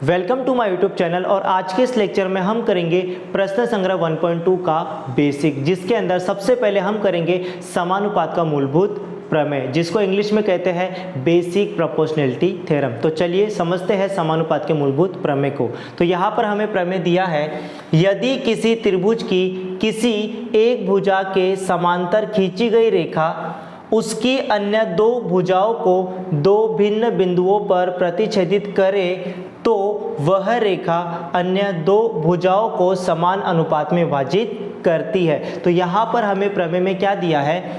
Welcome to my YouTube channel. और आज के इस लेक्चर में हम करेंगे प्रश्न संग्रह 1.2 का बेसिक, जिसके अंदर सबसे पहले हम करेंगे समानुपात का मूलभूत प्रमेय, जिसको इंग्लिश में कहते हैं बेसिक प्रोपोर्शनैलिटी थ्योरम। तो चलिए समझते हैं समानुपात के मूलभूत प्रमेय को। तो यहाँ पर हमें प्रमेय दिया है, यदि किसी त्रिभुज की किसी एक भुजा के समांतर खींची गई रेखा उसकी अन्य दो भुजाओं को दो भिन्न बिंदुओं पर प्रतिच्छेदित करे तो वह रेखा अन्य दो भुजाओं को समान अनुपात में विभाजित करती है। तो यहाँ पर हमें प्रमेय में क्या दिया है,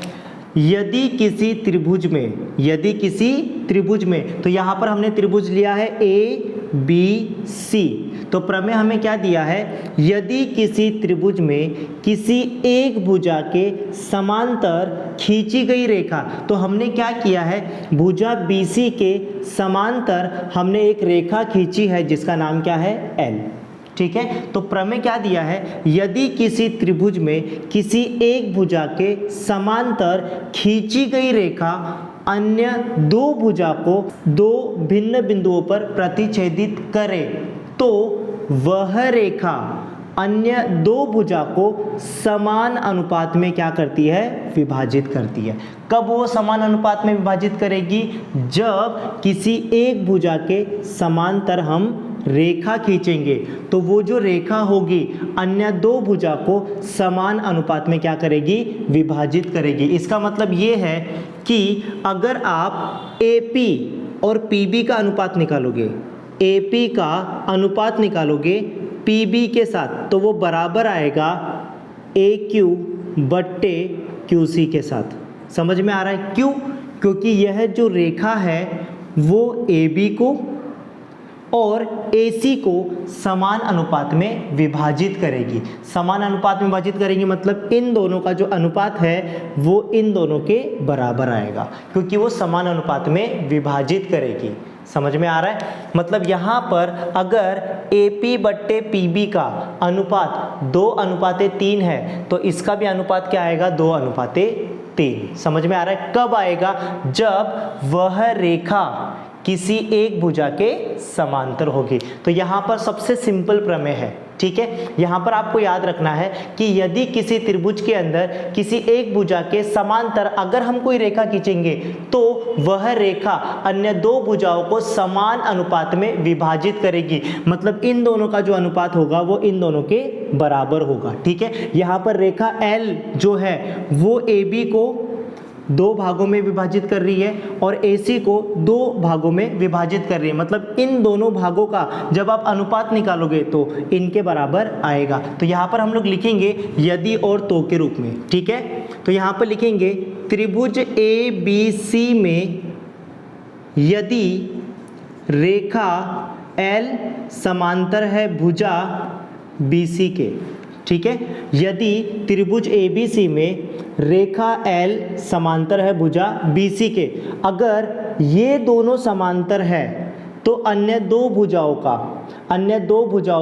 यदि किसी त्रिभुज में, तो यहाँ पर हमने त्रिभुज लिया है ABC। तो प्रमेय हमें क्या दिया है, यदि किसी त्रिभुज में किसी एक भुजा के समांतर खींची गई रेखा, तो हमने क्या किया है, भुजा BC के समांतर हमने एक रेखा खींची है जिसका नाम क्या है L। ठीक है, तो प्रमेय क्या दिया है, यदि किसी त्रिभुज में किसी एक भुजा के समांतर खींची गई रेखा अन्य दो भुजा को दो भिन्न बिंदुओं पर प्रतिच्छेदित करे तो वह रेखा अन्य दो भुजा को समान अनुपात में क्या करती है, विभाजित करती है। कब वो समान अनुपात में विभाजित करेगी, जब किसी एक भुजा के समांतर हम रेखा खींचेंगे तो वो जो रेखा होगी अन्य दो भुजा को समान अनुपात में क्या करेगी, विभाजित करेगी। इसका मतलब ये है कि अगर आप AP और PB का अनुपात निकालोगे, AP का अनुपात निकालोगे PB के साथ, तो वो बराबर आएगा AQ बट्टे QC के साथ। समझ में आ रहा है क्यों? क्योंकि यह जो रेखा है वो AB को और AC को समान अनुपात में विभाजित करेगी। समान अनुपात में विभाजित करेंगे मतलब इन दोनों का जो अनुपात है वो इन दोनों के बराबर आएगा, क्योंकि वो समान अनुपात में विभाजित करेगी। समझ में आ रहा है? मतलब यहाँ पर अगर AP बट्टे PB का अनुपात 2:3 है तो इसका भी अनुपात क्या आएगा, 2:3। समझ में आ रहा है? कब आएगा, जब वह रेखा किसी एक भुजा के समांतर होगी। तो यहाँ पर सबसे सिंपल प्रमेय है। ठीक है, यहाँ पर आपको याद रखना है कि यदि किसी त्रिभुज के अंदर किसी एक भुजा के समांतर अगर हम कोई रेखा खींचेंगे तो वह रेखा अन्य दो भुजाओं को समान अनुपात में विभाजित करेगी। मतलब इन दोनों का जो अनुपात होगा वो इन दोनों के बराबर होगा। ठीक है, यहाँ पर रेखा L जो है वो AB को दो भागों में विभाजित कर रही है और AC को दो भागों में विभाजित कर रही है। मतलब इन दोनों भागों का जब आप अनुपात निकालोगे तो इनके बराबर आएगा। तो यहाँ पर हम लोग लिखेंगे यदि और तो के रूप में। ठीक है, तो यहाँ पर लिखेंगे त्रिभुज ABC में यदि रेखा L समांतर है भुजा BC के। ठीक है, यदि त्रिभुज ABC में रेखा L समांतर है भुजा BC के, अगर ये दोनों समांतर है तो अन्य दो भुजाओं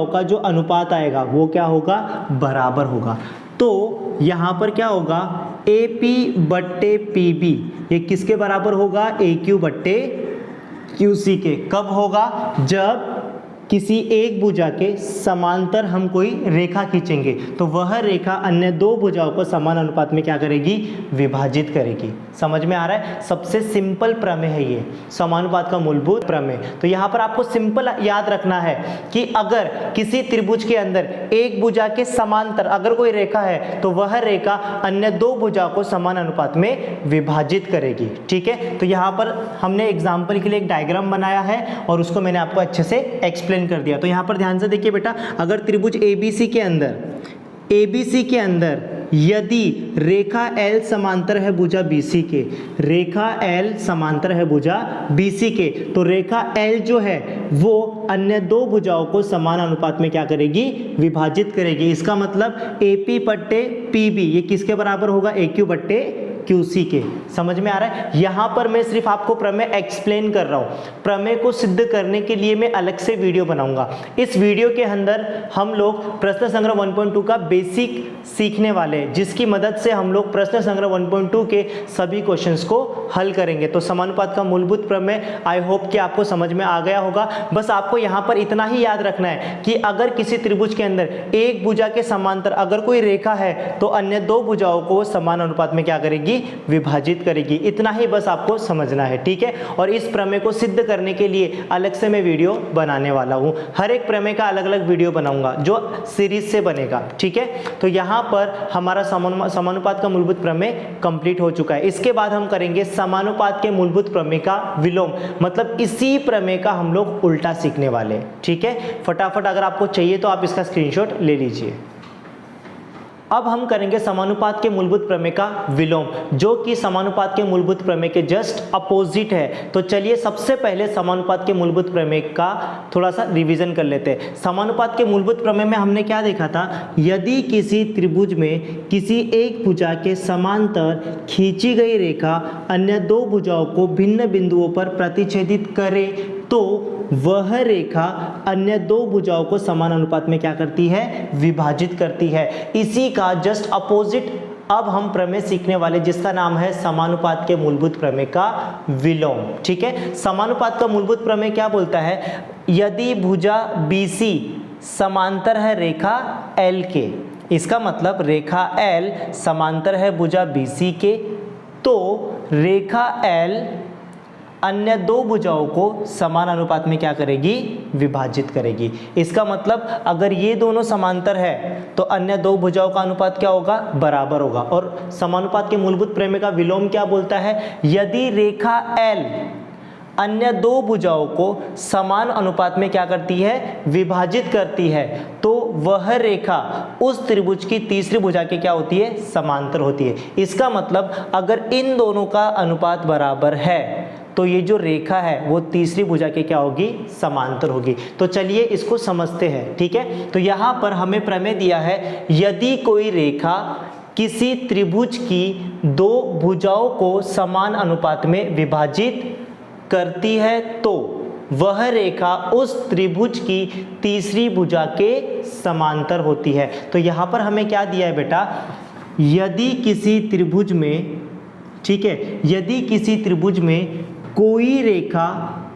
का जो अनुपात आएगा वो क्या होगा, बराबर होगा। तो यहाँ पर क्या होगा, AP बट्टे PB ये किसके बराबर होगा, AQ बट्टे QC के। कब होगा, जब किसी एक भुजा के समांतर हम कोई रेखा खींचेंगे तो वह रेखा अन्य दो भुजाओं को समान अनुपात में क्या करेगी, विभाजित करेगी। समझ में आ रहा है? सबसे सिंपल प्रमेय है ये समानुपात का मूलभूत प्रमेय। तो यहाँ पर आपको सिंपल याद रखना है कि अगर किसी त्रिभुज के अंदर एक भुजा के समांतर अगर कोई रेखा है तो वह रेखा अन्य दो भुजाओं को समान अनुपात में विभाजित करेगी। ठीक है, तो यहाँ पर हमने एग्जाम्पल के लिए एक डायग्राम बनाया है और उसको मैंने आपको अच्छे से एक्सप्लेन कर दिया। तो यहाँ पर ध्यान से देखिए बेटा, अगर त्रिभुज ABC के अंदर यदि रेखा L समांतर है भुजा BC के, रेखा L समांतर है भुजा BC के, तो रेखा L जो है वो अन्य दो भुजाओं को समान अनुपात में क्या करेगी, विभाजित करेगी। इसका मतलब AP बट्टे PB ये किसके बराबर होगा, AQ बट्टे QC के। समझ में आ रहा है? यहाँ पर मैं सिर्फ आपको प्रमेय एक्सप्लेन कर रहा हूँ, प्रमेय को सिद्ध करने के लिए मैं अलग से वीडियो बनाऊंगा। इस वीडियो के अंदर हम लोग प्रश्न संग्रह 1.2 का बेसिक सीखने वाले हैं, जिसकी मदद से हम लोग प्रश्न संग्रह 1.2 के सभी क्वेश्चंस को हल करेंगे। तो समानुपात का मूलभूत प्रमेय आई होप कि आपको समझ में आ गया होगा। बस आपको यहाँ पर इतना ही याद रखना है कि अगर किसी त्रिभुज के अंदर एक भुजा के समांतर अगर कोई रेखा है तो अन्य दो भुजाओं को समान अनुपात में क्या करेगी, विभाजित करेगी। इतना ही बस आपको समझना है, ठीक है। और इस प्रमेय को सिद्ध करने के लिए अलग से मैं वीडियो बनाने वाला हूँ, हर एक प्रमेय का अलग अलग वीडियो बनाऊंगा जो सीरीज से बनेगा, ठीक है। तो यहाँ पर हमारा समानुपात का मूलभूत प्रमेय कंप्लीट हो चुका है। इसके बाद हम करेंगे समानुपात के मूलभूत प्रमेय का विलोम, मतलब इसी प्रमेय का हम लोग उल्टा सीखने वाले हैं, ठीक है। फटाफट अगर आपको चाहिए तो आप इसका स्क्रीनशॉट ले लीजिए। अब हम करेंगे समानुपात के मूलभूत प्रमेय का विलोम, जो कि समानुपात के मूलभूत प्रमेय के जस्ट अपोजिट है। तो चलिए सबसे पहले समानुपात के मूलभूत प्रमेय का थोड़ा सा रिवीजन कर लेते हैं। समानुपात के मूलभूत प्रमेय में हमने क्या देखा था, यदि किसी त्रिभुज में किसी एक भुजा के समांतर खींची गई रेखा अन्य दो भुजाओं को भिन्न बिंदुओं पर प्रतिच्छेदित करे तो वह रेखा अन्य दो भुजाओं को समान अनुपात में क्या करती है, विभाजित करती है। इसी का जस्ट अपोजिट अब हम प्रमेय सीखने वाले, जिसका नाम है समानुपात के मूलभूत प्रमेय का विलोम, ठीक है। समानुपात का मूलभूत प्रमेय क्या बोलता है, यदि भुजा BC समांतर है रेखा L के, इसका मतलब रेखा L समांतर है भुजा BC के, तो रेखा L अन्य दो भुजाओं को समान अनुपात में क्या करेगी, विभाजित करेगी। इसका मतलब अगर ये दोनों समांतर है तो अन्य दो भुजाओं का अनुपात क्या होगा, बराबर होगा। और समानुपात के मूलभूत प्रमेय का विलोम क्या बोलता है, यदि रेखा L अन्य दो भुजाओं को समान अनुपात में क्या करती है, विभाजित करती है, तो वह रेखा उस त्रिभुज की तीसरी भुजा के क्या होती है, समांतर होती है। इसका मतलब अगर इन दोनों का अनुपात बराबर है तो ये जो रेखा है वो तीसरी भुजा के क्या होगी, समांतर होगी। तो चलिए इसको समझते हैं, ठीक है। तो यहाँ पर हमें प्रमेय दिया है, यदि कोई रेखा किसी त्रिभुज की दो भुजाओं को समान अनुपात में विभाजित करती है तो वह रेखा उस त्रिभुज की तीसरी भुजा के समांतर होती है। तो यहाँ पर हमें क्या दिया है बेटा, यदि किसी त्रिभुज में, ठीक है, यदि किसी त्रिभुज में कोई रेखा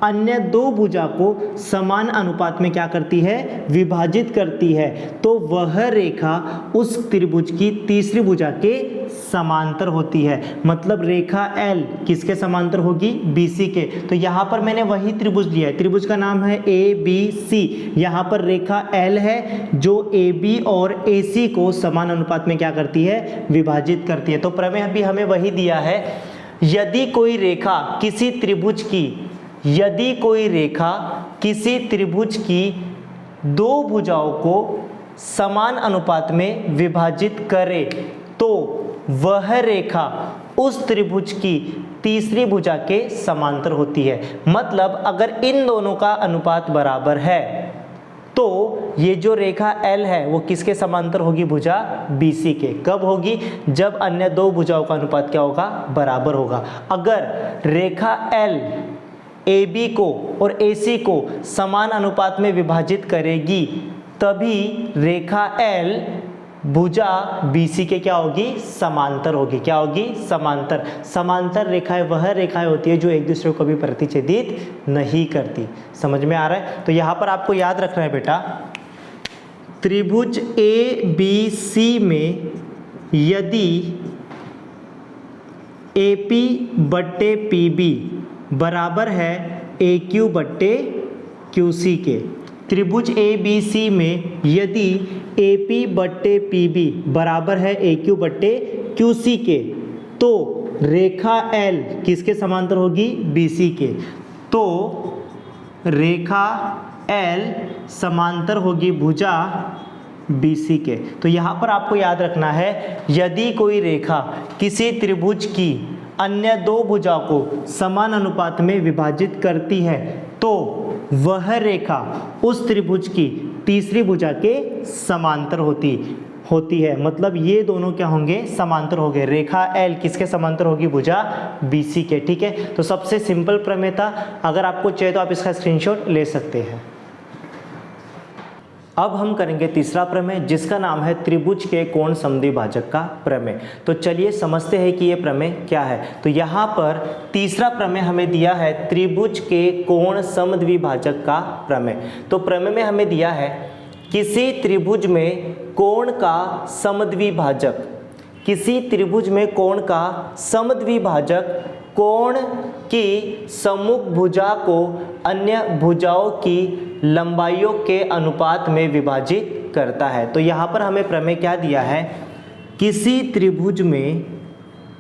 अन्य दो भुजा को समान अनुपात में क्या करती है, विभाजित करती है, तो वह रेखा उस त्रिभुज की तीसरी भुजा के समांतर होती है। मतलब रेखा L किसके समांतर होगी, BC के। तो यहाँ पर मैंने वही त्रिभुज लिया है, त्रिभुज का नाम है ABC। यहाँ पर रेखा L है जो AB और AC को समान अनुपात में क्या करती है, विभाजित करती है। तो प्रमेय भी हमें वही दिया है, यदि कोई रेखा किसी त्रिभुज की, यदि कोई रेखा किसी त्रिभुज की दो भुजाओं को समान अनुपात में विभाजित करे तो वह रेखा उस त्रिभुज की तीसरी भुजा के समांतर होती है। मतलब अगर इन दोनों का अनुपात बराबर है तो ये जो रेखा L है वो किसके समांतर होगी, भुजा BC के। कब होगी, जब अन्य दो भुजाओं का अनुपात क्या होगा, बराबर होगा। अगर रेखा L AB को और AC को समान अनुपात में विभाजित करेगी तभी रेखा L भुजा BC के क्या होगी, समांतर होगी। क्या होगी, समांतर। समांतर रेखाएं वह रेखाएं होती है जो एक दूसरे को कभी प्रतिच्छेदित नहीं करती। समझ में आ रहा है? तो यहाँ पर आपको याद रखना है बेटा, त्रिभुज ABC में यदि AP बट्टे PB बराबर है AQ बट्टे QC के, त्रिभुज ABC में यदि AP बट्टे PB बराबर है AQ बट्टे QC के, तो रेखा L किसके समांतर होगी, BC के। तो रेखा L समांतर होगी भुजा BC के। तो यहाँ पर आपको याद रखना है, यदि कोई रेखा किसी त्रिभुज की अन्य दो भुजा को समान अनुपात में विभाजित करती है तो वह रेखा उस त्रिभुज की तीसरी भुजा के समांतर होती है, मतलब ये दोनों क्या होंगे, समांतर हो गए। रेखा L किसके समांतर होगी, भुजा BC के। ठीक है, तो सबसे सिंपल प्रमेय था, अगर आपको चाहिए तो आप इसका स्क्रीनशॉट ले सकते हैं। अब हम करेंगे तीसरा प्रमेय, जिसका नाम है त्रिभुज के कोण समद्विभाजक का प्रमेय। तो चलिए समझते हैं कि ये प्रमेय क्या है। तो यहाँ पर तीसरा प्रमेय हमें दिया है त्रिभुज के कोण समद्विभाजक का प्रमेय। तो प्रमेय में हमें दिया है किसी त्रिभुज में कोण का समद्विभाजक, किसी त्रिभुज में कोण का समद्विभाजक कोण की सम्मुख भुजा को अन्य भुजाओं की लंबाइयों के अनुपात में विभाजित करता है। तो यहाँ पर हमें प्रमेय क्या दिया है, किसी त्रिभुज में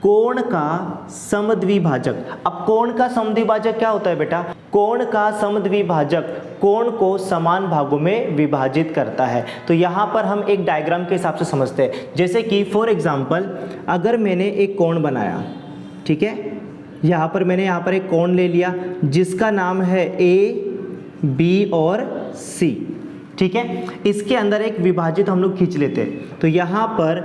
कोण का समद्विभाजक। अब कोण का समद्विभाजक क्या होता है बेटा, कोण का समद्विभाजक कोण को समान भागों में विभाजित करता है। तो यहाँ पर हम एक डायग्राम के हिसाब से समझते हैं, जैसे कि फॉर एग्जांपल अगर मैंने एक कोण बनाया, ठीक है, यहाँ पर एक कोण ले लिया जिसका नाम है A, B और C, ठीक है, इसके अंदर एक विभाजित हम लोग खींच लेते हैं। तो यहाँ पर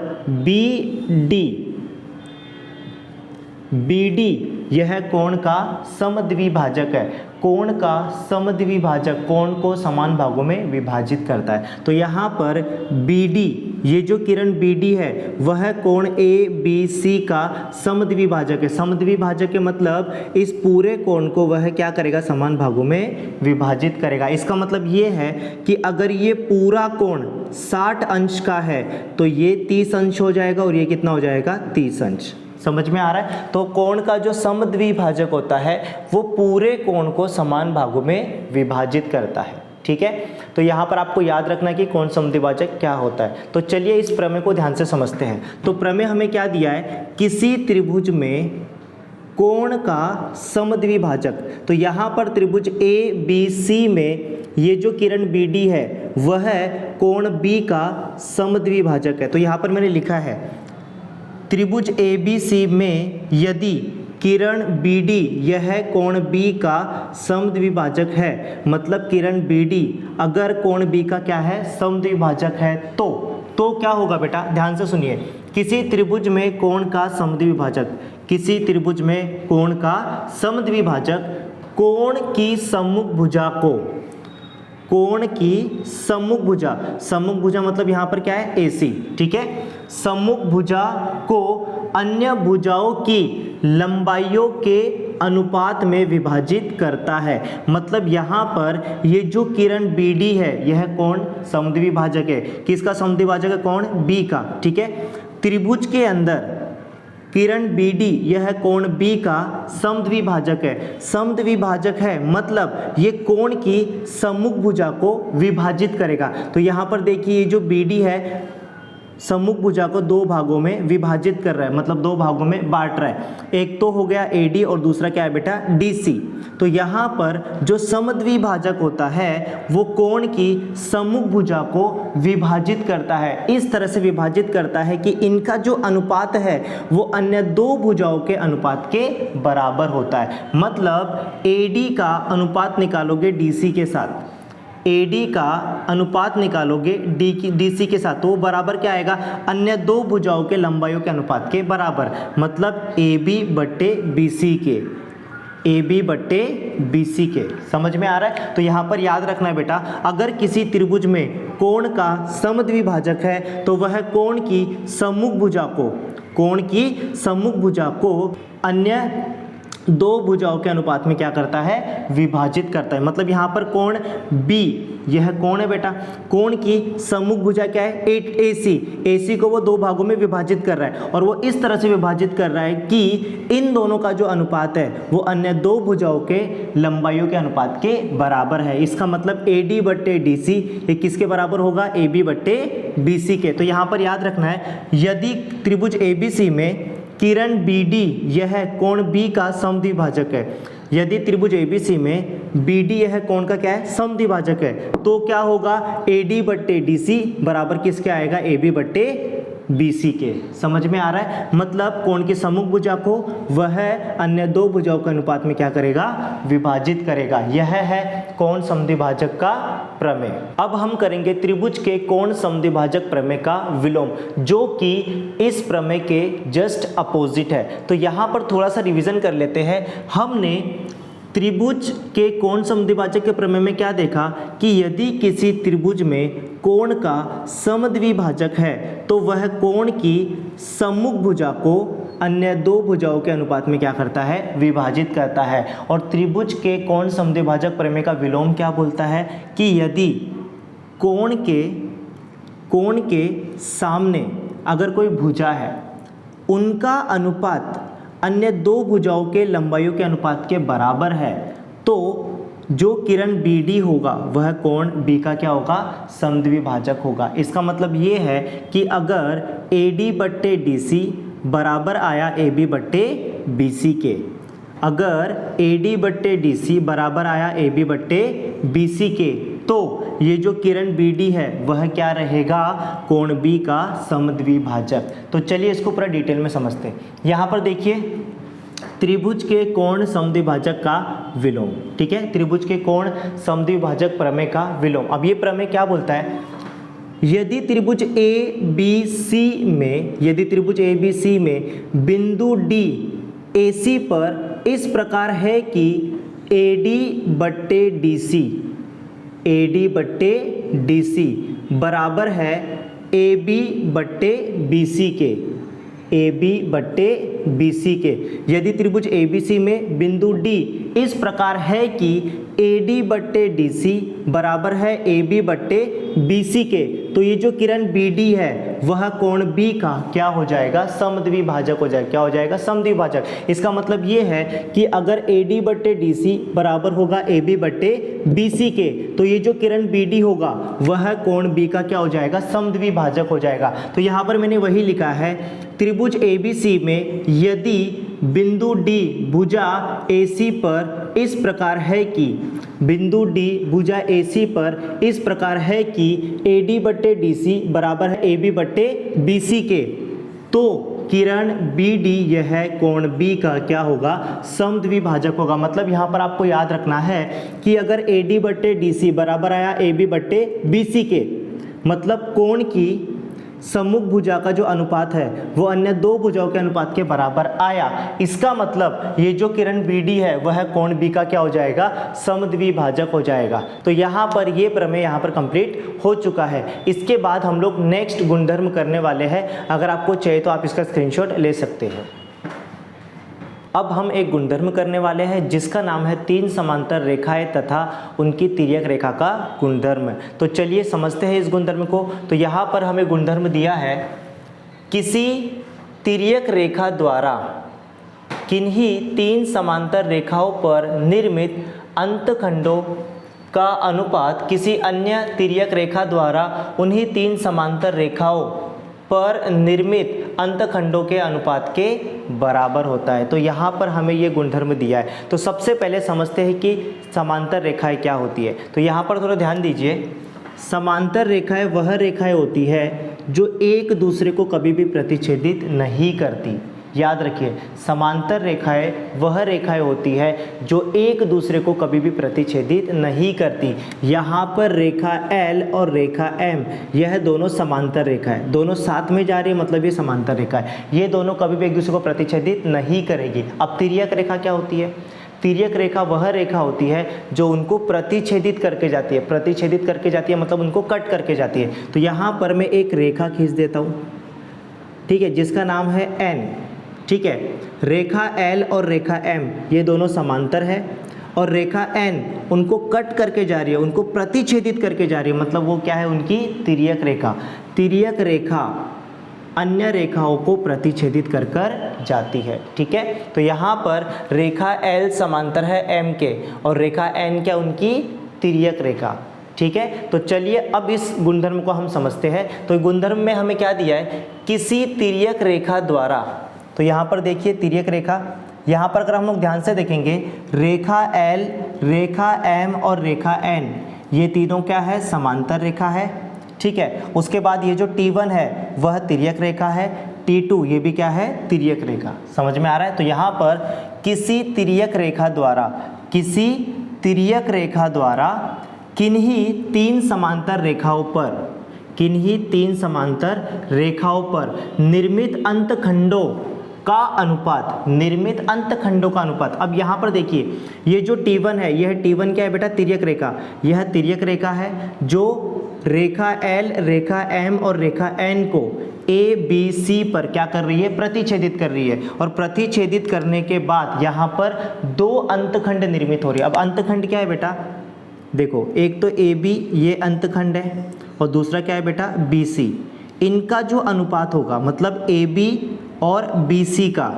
BD यह कोण का समद्विभाजक है, कोण का समद्विभाजक कोण को समान भागों में विभाजित करता है। तो यहाँ पर BD, ये जो किरण BD है वह कोण ABC का समद्विभाजक है। समद्विभाजक के मतलब इस पूरे कोण को वह क्या करेगा, समान भागों में विभाजित करेगा। इसका मतलब ये है कि अगर ये पूरा कोण 60 अंश का है तो ये 30 अंश हो जाएगा और ये कितना हो जाएगा, 30 अंश। समझ में आ रहा है। तो कोण का जो समद्विभाजक होता है वो पूरे कोण को समान भागों में विभाजित करता है। ठीक है, तो यहाँ पर आपको याद रखना है कि कोण समद्विभाजक क्या होता है। तो चलिए इस प्रमेय को ध्यान से समझते हैं। तो प्रमेय हमें क्या दिया है, किसी त्रिभुज में कोण का समद्विभाजक। तो यहाँ पर त्रिभुज ABC में ये जो किरण BD है वह कोण B का समद्विभाजक है। तो यहाँ पर मैंने लिखा है त्रिभुज ABC में यदि किरण BD यह कोण B का समद्विभाजक है, मतलब किरण BD अगर कोण B का क्या है, समद्विभाजक है, तो क्या होगा बेटा, ध्यान से सुनिए। किसी त्रिभुज में कोण का समद्विभाजक, किसी त्रिभुज में कोण का समद्विभाजक कोण की सम्मुख भुजा को, कोण की सम्मुख भुजा मतलब यहाँ पर क्या है, AC, ठीक है, सम्मुख भुजा को अन्य भुजाओं की लंबाइयों के अनुपात में विभाजित करता है। मतलब यहाँ पर ये जो किरण BD है यह कोण समद्विभाजक है। किसका समद्विभाजक है, कोण B का। ठीक है, त्रिभुज के अंदर किरण BD यह कोण B का समद्विभाजक है। समद्विभाजक है मतलब ये कोण की सम्मुख भुजा को विभाजित करेगा। तो यहाँ पर देखिए ये जो BD है सम्मुख भुजा को दो भागों में विभाजित कर रहा है, मतलब दो भागों में बांट रहा है। एक तो हो गया AD और दूसरा क्या है बेटा, DC। तो यहाँ पर जो समद्विभाजक होता है वो कोण की सम्मुख भुजा को विभाजित करता है, इस तरह से विभाजित करता है कि इनका जो अनुपात है वो अन्य दो भुजाओं के अनुपात के बराबर होता है। मतलब AD का अनुपात निकालोगे DC के साथ, AD का अनुपात निकालोगे DC के साथ, तो वो बराबर क्या आएगा, अन्य दो भुजाओं के लंबाइयों के अनुपात के बराबर, मतलब AB बट्टे BC के, AB बट्टे BC के। समझ में आ रहा है। तो यहाँ पर याद रखना है बेटा, अगर किसी त्रिभुज में कोण का समद्विभाजक है तो वह कोण की सम्मुख भुजा को, कोण की सम्मुख भुजा को अन्य दो भुजाओं के अनुपात में क्या करता है, विभाजित करता है। मतलब यहाँ पर कोण B, यह कोण है बेटा, कोण की सम्मुख भुजा क्या है, AC को वो दो भागों में विभाजित कर रहा है, और वो इस तरह से विभाजित कर रहा है कि इन दोनों का जो अनुपात है वो अन्य दो भुजाओं के लंबाइयों के अनुपात के बराबर है। इसका मतलब AD बट्टे DC ये किसके बराबर होगा, AB बट्टे BC के। तो यहाँ पर याद रखना है, यदि त्रिभुज ABC में किरण BD यह कोण B का समद्विभाजक है, यदि त्रिभुज ABC में BD यह कोण का क्या है, समद्विभाजक है, तो क्या होगा, AD बट्टे DC बराबर किसके आएगा, AB बट्टे BC के। समझ में आ रहा है? मतलब कोण की सम्मुख भुजा को वह अन्य दो भुजाओं के अनुपात में क्या करेगा? विभाजित करेगा। यह है कोण समद्विभाजक का प्रमेय। अब हम करेंगे त्रिभुज के कोण समद्विभाजक प्रमेय का विलोम, जो कि इस प्रमेय के जस्ट अपोजिट है। तो यहाँ पर थोड़ा सा रिवीजन कर लेते हैं। हमने त्रिभुज के कोण समद्विभाजक के प्रमेय में क्या देखा कि यदि किसी त्रिभुज में कोण का समद्विभाजक है तो वह कोण की सम्मुख भुजा को अन्य दो भुजाओं के अनुपात में क्या करता है? विभाजित करता है। और त्रिभुज के कोण समद्विभाजक प्रमेय का विलोम क्या बोलता है कि यदि कोण के सामने अगर कोई भुजा है, उनका अनुपात अन्य दो भुजाओं के लंबाइयों के अनुपात के बराबर है, तो जो किरण BD होगा वह कोण B का क्या होगा? समद्विभाजक होगा। इसका मतलब ये है कि अगर AD बट्टे DC बराबर आया AB बट्टे BC के, अगर AD बट्टे DC बराबर आया AB बट्टे BC के, तो ये जो किरण BD है वह क्या रहेगा? कोण B का समद्विभाजक। तो चलिए इसको पूरा डिटेल में समझते हैं। यहाँ पर देखिए त्रिभुज के कोण समद्विभाजक का विलोम, ठीक है? त्रिभुज के कोण समद्विभाजक प्रमेय का विलोम। अब ये प्रमेय क्या बोलता है? यदि त्रिभुज ABC में बिंदु D AC पर इस प्रकार है कि AD बट्टे DC बराबर है AB बट्टे BC के, यदि त्रिभुज ABC में बिंदु D इस प्रकार है कि AD बट्टे DC बराबर है AB बट्टे BC के, तो ये जो किरण BD है वह कोण B का क्या हो जाएगा? समद्विभाजक हो जाएगा। क्या हो जाएगा? समद्विभाजक। इसका मतलब ये है कि अगर AD बट्टे DC बराबर होगा AB बट्टे BC के, तो ये जो किरण BD होगा वह कोण B का क्या हो जाएगा? समद्विभाजक हो जाएगा। तो यहाँ पर मैंने वही लिखा है, त्रिभुज ABC में यदि बिंदु D भुजा AC पर इस प्रकार है कि AD बट्टे DC बराबर है AB बट्टे BC के, तो किरण BD यह कोण B का क्या होगा? समद्विभाजक होगा। मतलब यहाँ पर आपको याद रखना है कि अगर AD बट्टे DC बराबर आया AB बट्टे BC के, मतलब कोण की सम्मुख भुजा का जो अनुपात है वो अन्य दो भुजाओं के अनुपात के बराबर आया। इसका मतलब ये जो किरण BD है वह कोण B का क्या हो जाएगा? समद्विभाजक हो जाएगा। तो यहाँ पर ये प्रमेय यहाँ पर कंप्लीट हो चुका है। इसके बाद हम लोग नेक्स्ट गुणधर्म करने वाले हैं। अगर आपको चाहिए तो आप इसका स्क्रीनशॉट ले सकते हैं। अब हम एक गुणधर्म करने वाले हैं जिसका नाम है तीन समांतर रेखाएं तथा उनकी तिर्यक रेखा का गुणधर्म। तो चलिए समझते हैं इस गुणधर्म को। तो यहाँ पर हमें गुणधर्म दिया है, किसी तिर्यक रेखा द्वारा किन्हीं तीन समांतर रेखाओं पर निर्मित अंतखंडों का अनुपात किसी अन्य तिर्यक रेखा द्वारा उन्हीं तीन समांतर रेखाओं पर निर्मित अंतखंडों के अनुपात के बराबर होता है। तो यहाँ पर हमें ये गुणधर्म दिया है। तो सबसे पहले समझते हैं कि समांतर रेखाएं क्या होती है। तो यहाँ पर थोड़ा ध्यान दीजिए, समांतर रेखाएं वह रेखाएं होती है जो एक दूसरे को कभी भी प्रतिच्छेदित नहीं करती। याद रखिए, समांतर रेखाएं वह रेखाएं होती है जो एक दूसरे को कभी भी प्रतिच्छेदित नहीं करती। यहाँ पर रेखा L और रेखा M, यह दोनों समांतर रेखा है, दोनों साथ में जा रही है, मतलब ये समांतर रेखा है। ये दोनों कभी भी एक दूसरे को प्रतिच्छेदित नहीं करेगी। अब तिर्यक रेखा क्या होती है? तिर्यक रेखा वह रेखा होती है जो उनको प्रतिच्छेदित करके जाती है। प्रतिच्छेदित करके जाती है मतलब उनको कट करके जाती है। तो यहाँ पर मैं एक रेखा खींच देता हूँ, ठीक है, जिसका नाम है N। ठीक है, रेखा L और रेखा M ये दोनों समांतर है और रेखा N उनको कट करके जा रही है, उनको प्रतिच्छेदित करके जा रही है, मतलब वो क्या है? उनकी तिर्यक रेखा। तिर्यक रेखा अन्य रेखाओं को प्रतिच्छेदित कर कर जाती है। ठीक है, तो यहाँ पर रेखा L समांतर है M के और रेखा N क्या? उनकी तिर्यक रेखा। ठीक है, तो चलिए अब इस गुणधर्म को हम समझते हैं। तो गुणधर्म में हमें क्या दिया है? किसी तिर्यक रेखा द्वारा, तो यहाँ पर देखिए तिर्यक रेखा, यहाँ पर अगर हम लोग ध्यान से देखेंगे, रेखा L, रेखा M और रेखा N ये तीनों क्या है? समांतर रेखा है। ठीक है। उसके बाद ये जो T1 है वह तिर्यक रेखा है, T2 ये भी क्या है, तिर्यक रेखा। समझ में आ रहा है। तो यहाँ पर किसी तिर्यक रेखा द्वारा किन्हीं तीन समांतर रेखाओं पर निर्मित अंतखंडों का अनुपात। अब यहाँ पर देखिए ये जो T1 है, यह T1 क्या है बेटा, तिर्यक रेखा। यह तिर्यक रेखा है जो रेखा L, रेखा M और रेखा N को ABC पर क्या कर रही है, प्रतिच्छेदित कर रही है। और प्रतिच्छेदित करने के बाद यहाँ पर दो अंतखंड निर्मित हो रही है। अब अंतखंड क्या है बेटा, देखो एक तो AB ये अंतखंड है और दूसरा क्या है बेटा, BC। इनका जो अनुपात होगा, मतलब AB और BC का,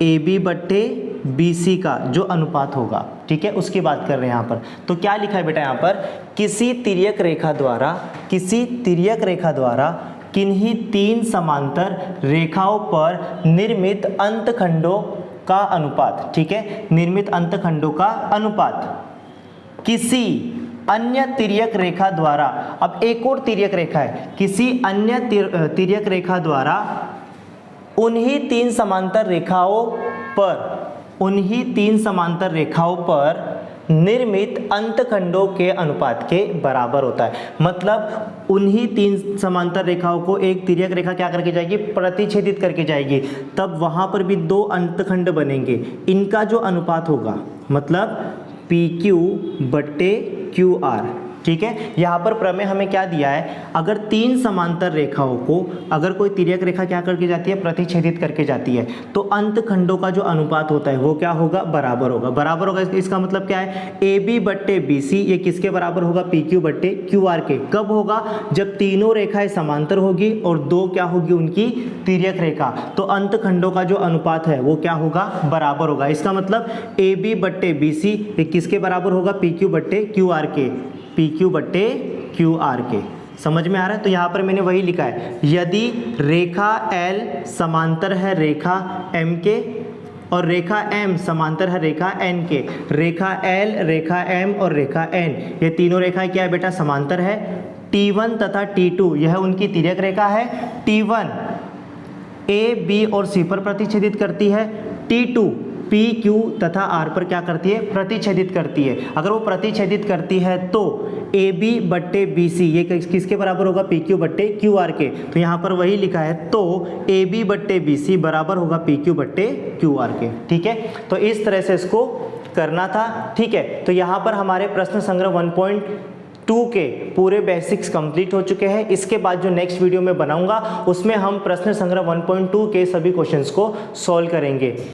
AB बट्टे BC का जो अनुपात होगा, ठीक है, उसकी बात कर रहे हैं यहाँ पर। तो क्या लिखा है बेटा यहाँ पर, किसी तिर्यक रेखा द्वारा किन्हीं तीन समांतर रेखाओं पर निर्मित अंतखंडों का अनुपात, ठीक है, निर्मित अंतखंडों का अनुपात किसी अन्य तिर्यक रेखा द्वारा। अब एक और तिर्यक रेखा है, किसी अन्य तिर्यक रेखा द्वारा उन्हीं तीन समांतर रेखाओं पर निर्मित अंतखंडों के अनुपात के बराबर होता है। मतलब उन्हीं तीन समांतर रेखाओं को एक तिर्यक रेखा क्या करके जाएगी, प्रतिच्छेदित करके जाएगी, तब वहां पर भी दो अंतखंड बनेंगे। इनका जो अनुपात होगा, मतलब PQ बट्टे QR, ठीक है। यहाँ पर प्रमेय हमें क्या दिया है, अगर तीन समांतर रेखाओं को अगर कोई तिर्यक रेखा क्या करके जाती है, प्रतिच्छेदित करके जाती है, तो अंतखंडों का जो अनुपात होता है वो क्या होगा, बराबर होगा। इसका मतलब क्या है, AB बट्टे BC ये किसके बराबर होगा, PQ बट्टे QR के। कब होगा, जब तीनों रेखाएं समांतर होगी और दो क्या होगी उनकी, तिर्यक रेखा। तो अंतखंडों का जो अनुपात है वो क्या होगा, बराबर होगा। इसका मतलब AB बट्टे BC ये किसके बराबर होगा, PQ बट्टे QR के, PQ बट्टे QR के। समझ में आ रहा है। तो यहाँ पर मैंने वही लिखा है, यदि रेखा L समांतर है रेखा M के और रेखा M समांतर है रेखा N के, रेखा L, रेखा M और रेखा N ये तीनों रेखाएं क्या है बेटा, समांतर है। T1 तथा T2 यह उनकी तिर्यक रेखा है। T1 A, B और C पर प्रतिच्छेदित करती है, T2 P, Q तथा R पर क्या करती है, प्रतिच्छेदित करती है। अगर वो प्रतिच्छेदित करती है तो AB बट्टे BC ये किसके बराबर होगा, PQ बट्टे QR के। तो यहाँ पर वही लिखा है, तो AB बट्टे BC बराबर होगा PQ बट्टे QR के, ठीक है। तो इस तरह से इसको करना था, ठीक है। तो यहाँ पर हमारे प्रश्न संग्रह 1.2 के पूरे बेसिक्स कंप्लीट हो चुके हैं। इसके बाद जो नेक्स्ट वीडियो में बनाऊंगा उसमें हम प्रश्न संग्रह 1.2 के सभी क्वेश्चंस को सॉल्व करेंगे।